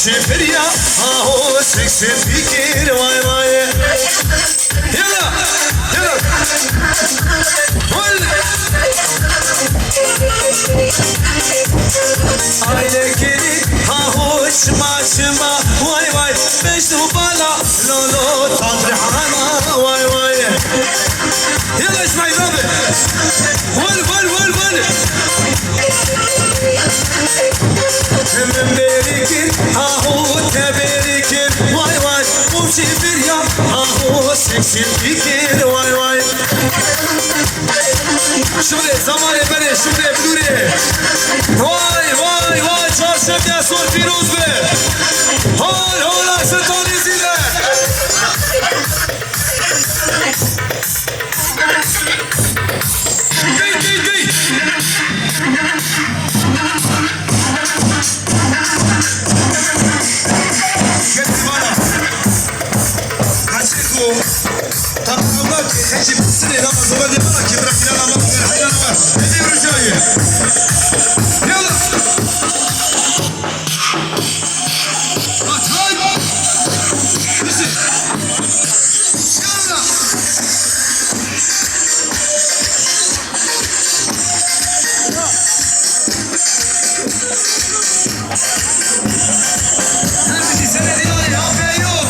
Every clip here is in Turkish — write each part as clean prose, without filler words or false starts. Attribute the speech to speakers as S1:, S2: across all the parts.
S1: şefir ya aho seksi fikir vay vay. Yalla yalla. Aile gelin ahoş maşıma vay vay. Beştu bala lolo tadrihana vay vay. Yalla İsmail abi. Val. Hemen berikir ahu teberikir vay vay. Bu şefir ya ahu seksi fikir vay vay. Şimdi zamanı beni şimdi blure. Vay çarşaf ya son Firuz be. Hola setoni zile. Gey. Getir bana. Kaçık o. Takımlar hecip seni namazıma diye bana ki bırak ilan namazı ver. Hayran var. Ne diyor rücayı? Yallah. Atay. Bizi. Yallah. Hepsi sene diyor ya be yok.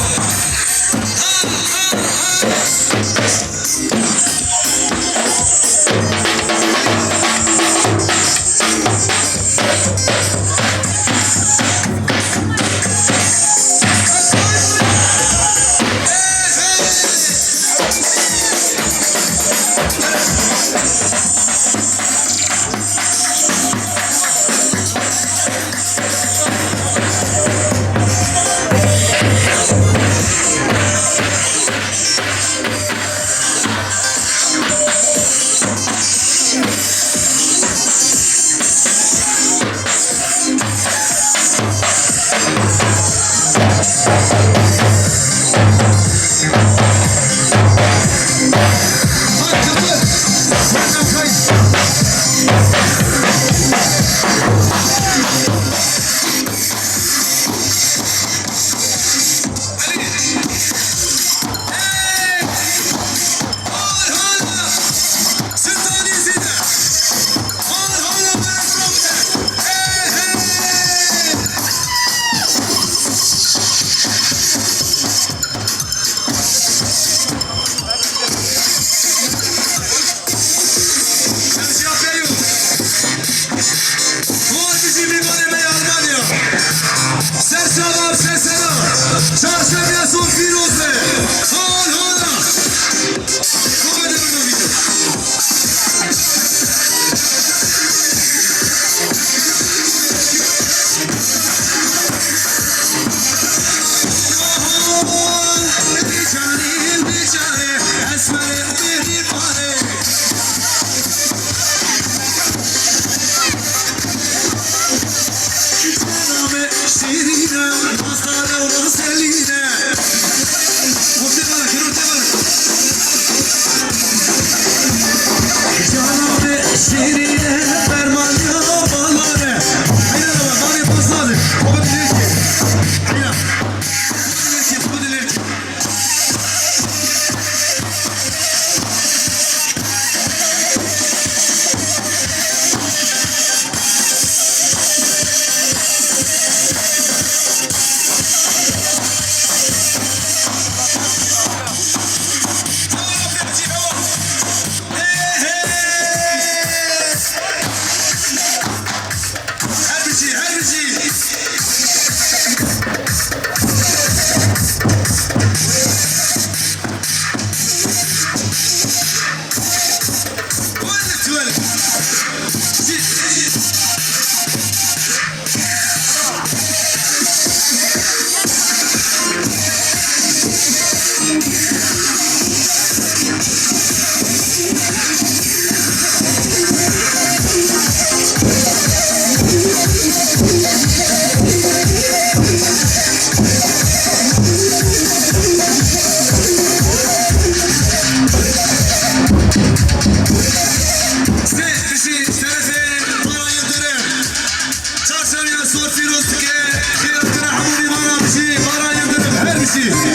S1: bizi.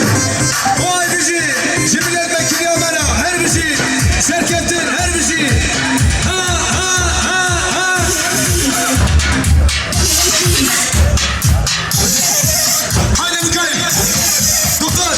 S1: O ay bizi. Cemil Bekir Yamana. Her bizi. Serkettin her bizi. Ha ha ha ha. Haydi bakayım. Doktor.